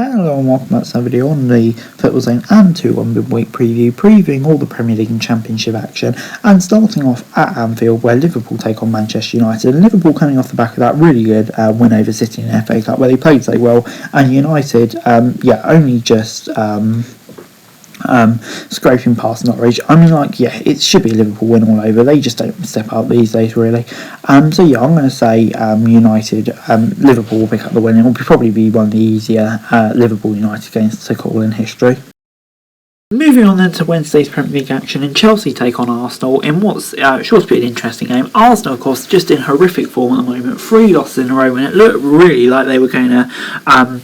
Hello and welcome back to another video on the Football Zone and 2-1 Midweek preview, previewing all the Premier League and Championship action, and starting off at Anfield where Liverpool take on Manchester United. And Liverpool coming off the back of that really good win over City in the FA Cup where they played so well, and United only just scraping past Norwich. It should be a Liverpool win all over. They just don't step up these days, really. I'm going to say United. Liverpool will pick up the win. It will probably be one of the easier Liverpool-United games to call in history. Moving on then to Wednesday's Premier League action, and Chelsea take on Arsenal in what's sure to be an interesting game. Arsenal, of course, just in horrific form at the moment. 3 losses in a row, and it looked really like they were going to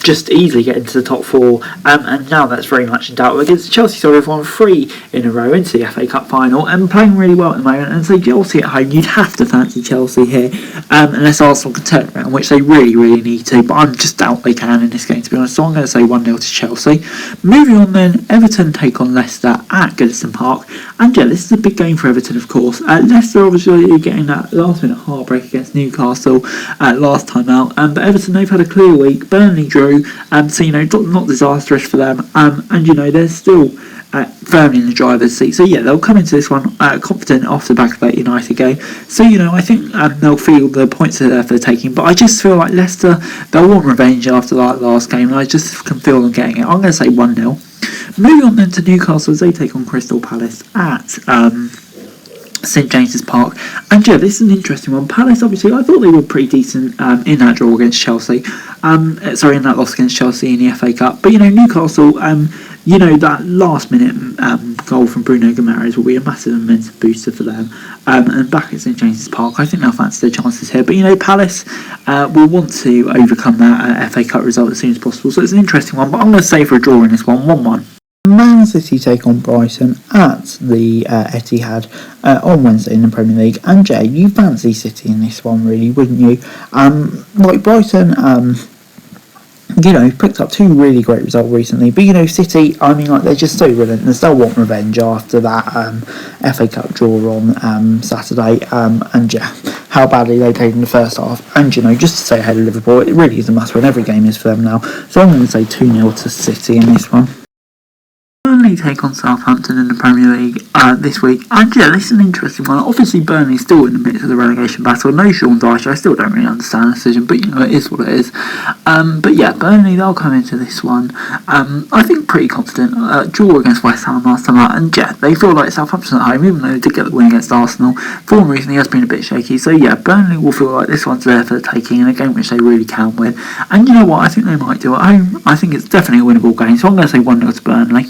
just easily get into the top 4, and now that's very much in doubt. Against Chelsea, so they've won 3 in a row into the FA Cup final and playing really well at the moment. And so Chelsea at home, you'd have to fancy Chelsea here, unless Arsenal can turn around, which they really need to. But I just doubt they can in this game, to be honest. So I'm going to say 1-0 to Chelsea. Moving on then, Everton take on Leicester at Goodison Park, and this is a big game for Everton, of course. Leicester obviously getting that last minute heartbreak against Newcastle last time out, but Everton, they've had a clear week. Burnley drew. Not disastrous for them, and they're still firmly in the driver's seat. So they'll come into this one confident off the back of that United game. So I think they'll feel the points are there for the taking. But I just feel like Leicester, they'll want revenge after that last game, and I just can feel them getting it. I'm going to say 1-0. Moving on then to Newcastle as they take on Crystal Palace at St James's Park, and this is an interesting one. Palace, obviously, I thought they were pretty decent in that draw against Chelsea. In that loss against Chelsea in the FA Cup. But Newcastle, that last minute goal from Bruno Guimaraes will be a massive momentum booster for them. And back at St James's Park, I think they'll fancy their chances here. But Palace will want to overcome that FA Cup result as soon as possible. So it's an interesting one. But I'm going to say for a draw in this one, 1-1. Man City take on Brighton at the Etihad on Wednesday in the Premier League. And Jay, you fancy City in this one, really, wouldn't you? Brighton, picked up 2 really great results recently. But City, they're just so relentless. They'll want revenge after that FA Cup draw on Saturday. How badly they played in the first half. And just to stay ahead of Liverpool, it really is a must win. Every game is for them now. So I'm going to say 2-0 to City in this one. Burnley take on Southampton in the Premier League this week, and this is an interesting one. Obviously Burnley's still in the midst of the relegation battle. No Sean Dyche, I still don't really understand the decision, but it is what it is. Burnley, they'll come into this one I think pretty confident. Draw against West Ham last time out, and they feel like Southampton at home, even though they did get the win against Arsenal. Form recently has been a bit shaky, so Burnley will feel like this one's there for the taking in a game which they really can win. And I think they might do at home. I think it's definitely a winnable game, so I'm going to say 1-0 to Burnley.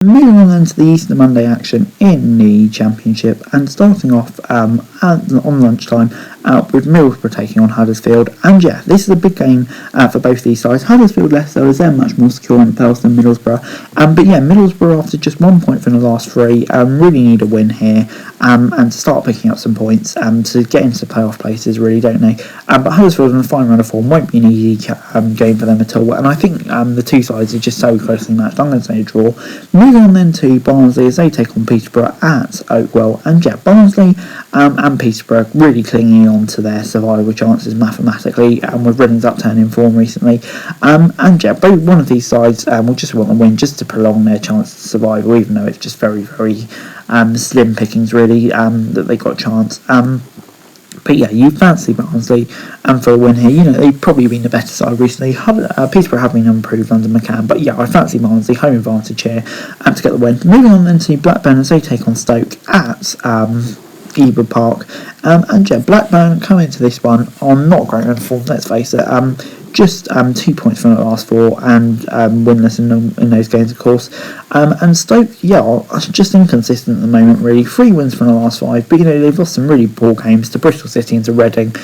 Moving on then to the Easter Monday action in the Championship, and starting off on lunchtime with Middlesbrough taking on Huddersfield. And this is a big game for both these sides. Huddersfield, Leicester, as they're much more secure in themselves than Middlesbrough. Middlesbrough, after just 1 point from the last 3, really need a win here and to start picking up some points to get into the playoff places, really, don't they? But Huddersfield in the fine run of form won't be an easy game for them at all. And I think the two sides are just so closely matched. I'm going to say a draw. Moving on then to Barnsley as they take on Peterborough at Oakwell. And Barnsley and Peterborough really clinging on to their survival chances mathematically, and with Reading's upturn in form recently. Both one of these sides will just want to win just to prolong their chance of survival, even though it's just very, very slim pickings, really, that they got a chance. You fancy Barnsley for a win here. They've probably been the better side recently. Peterborough have been improved under McCann, but I fancy Barnsley, home advantage here, to get the win. Moving on then to Blackburn as they take on Stoke at Ewood Park. Blackburn come into this one on not great run form, let's face it. Just 2 points from the last 4 and winless in those games, of course. And Stoke, just inconsistent at the moment, really. 3 wins from the last 5, but they've lost some really poor games to Bristol City and to Reading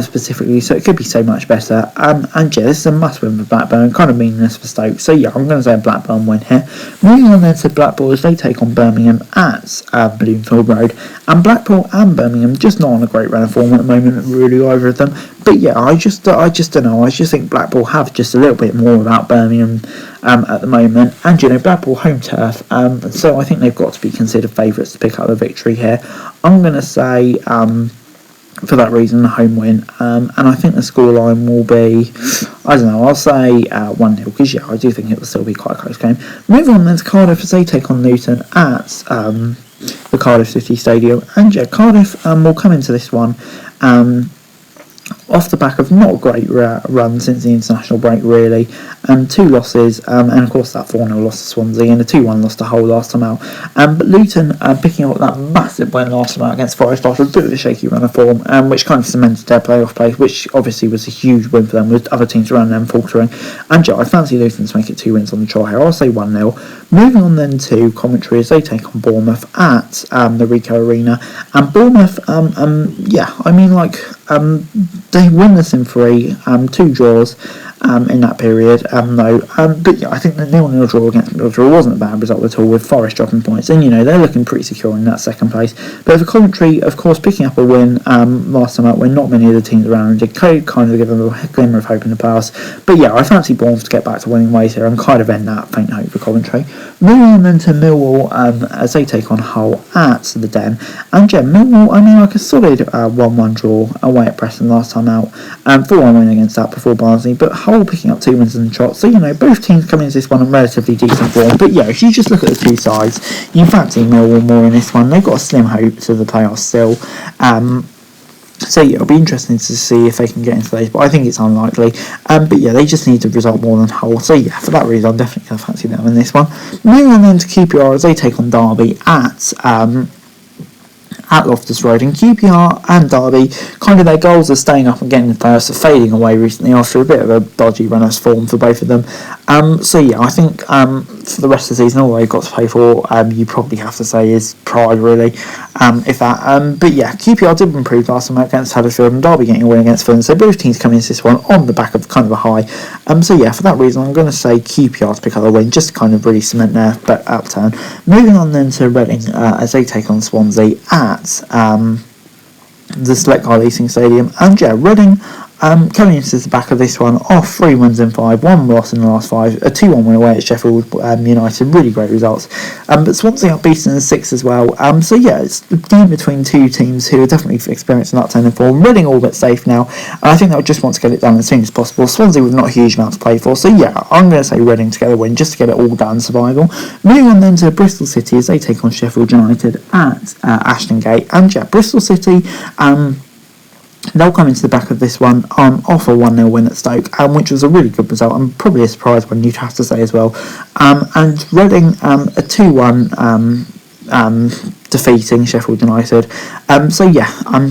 specifically, so it could be so much better. This is a must win for Blackburn, kind of meaningless for Stoke. So I'm going to say a Blackburn win here. Moving on then to Blackpool as they take on Birmingham at Bloomfield Road. And Blackpool and Birmingham just not on a great run of form at the moment, really, either of them. But I just don't know. I just think Blackpool have just a little bit more about Birmingham at the moment. And Blackpool home turf, so I think they've got to be considered favourites to pick up the victory here. I'm going to say for that reason, a home win. And I think the scoreline will be, I don't know, I'll say 1-0, because I do think it will still be quite a close game. Moving on then to Cardiff as they take on Luton at the Cardiff City Stadium. And Cardiff will come into this one off the back of not a great run since the international break, really. 2 losses, and of course that 4-0 loss to Swansea and a 2-1 loss to Hull last time out. But Luton picking up that massive win last time out against Forest after a bit of a shaky run of form, which kind of cemented their playoff place, which obviously was a huge win for them, with other teams around them faltering. And I fancy Luton to make it 2 wins on the trot here. I'll say 1-0. Moving on then to Coventry as they take on Bournemouth at the Ricoh Arena. And Bournemouth, they win this in 3, 2 draws in that period, but I think the 0-0 draw against Middlesbrough wasn't a bad result at all, with Forest dropping points, and they're looking pretty secure in that second place. But for Coventry, of course, picking up a win last time out when not many of the teams around did kind of give them a glimmer of hope in the playoffs. But I fancy Bournemouth to get back to winning ways here and kind of end that faint hope for Coventry. Moving on then to Millwall as they take on Hull at the Den. And Millwall, a solid 1-1 draw away at Preston last time out, 4-1 win against that before Barnsley, but Hull picking up 2 wins in the trot. So both teams come into this one in relatively decent form. But if you just look at the two sides, you fancy Millwall more in this one. They've got a slim hope to the playoffs still. So it'll be interesting to see if they can get into those, but I think it's unlikely. But they just need to result more than Hull. So for that reason, I'm definitely going to fancy them in this one. Moving on then to QPR as they take on Derby at Loftus Road. And QPR and Derby, kind of their goals are staying up and getting the playoffs, are fading away recently after a bit of a dodgy run of form for both of them. I think for the rest of the season, all they've got to play for, you probably have to say, is pride, really, if that. But QPR did improve last time against Huddersfield, and Derby getting a win against Fulham, so both teams coming into this one on the back of kind of a high. For that reason, I'm going to say QPR to pick up the win, just to kind of really cement their upturn. Moving on then to Reading as they take on Swansea at the Select Car Leasing Stadium. And Reading coming into the back of this one off 3 wins in 5, 1 loss in the last 5, a 2-1 win away at Sheffield United, really great results. But Swansea are beaten in 6 as well. It's a game between two teams who are definitely experiencing an upturn in form. Reading all but safe now, and I think they'll just want to get it done as soon as possible. Swansea with not a huge amount to play for, so I'm going to say Reading to get a win, just to get it all done, survival. Moving on then to Bristol City as they take on Sheffield United at Ashton Gate. And Bristol City, they'll come into the back of this one off a 1-0 win at Stoke, which was a really good result, and probably a surprise one, you'd have to say as well. And Reading, a 2-1 defeating Sheffield United.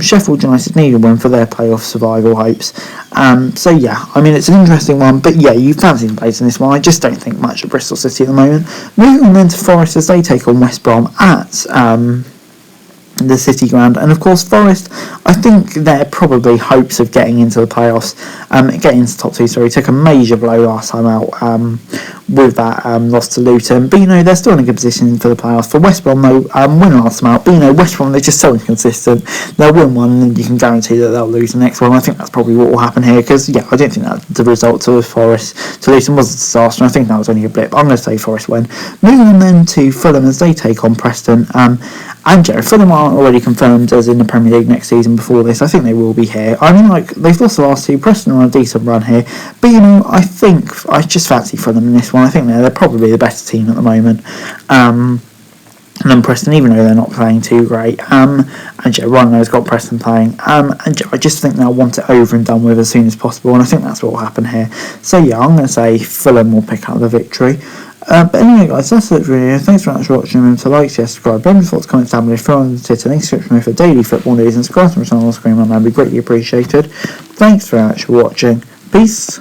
Sheffield United need a win for their playoff survival hopes. It's an interesting one, but you fancy the place in this one. I just don't think much of Bristol City at the moment. Moving on then to Forest as they take on West Brom at the City ground. And of course Forest, I think they're probably hopes of getting into the playoffs, getting into the top 2. Took a major blow last time out with that loss to Luton, but they're still in a good position for the playoffs. For West Brom though, win last time out, but West Brom, they're just so inconsistent. They'll win one and you can guarantee that they'll lose the next one. I think that's probably what will happen here, because I don't think that the result to Forest to Luton was a disaster. I think that was only a blip. I'm going to say Forest win. Moving on then to Fulham as they take on Preston. And Fulham aren't already confirmed as in the Premier League next season before this. I think they will be here. They've lost the last 2. Preston are on a decent run here. But, I think I just fancy Fulham in this one. I think they're probably the better team at the moment. And then Preston, even though they're not playing too great. Ronaldo's got Preston playing. I just think they'll want it over and done with as soon as possible. And I think that's what will happen here. So, I'm going to say Fulham will pick up the victory. But anyway guys, that's it for the video. Thanks very much for watching. Remember to like, share, subscribe, button, thoughts, comments down below, follow on the Twitter, link subscription for daily football news, and subscribe to my channel on the screen, that'd be greatly appreciated. Thanks very much for watching. Peace.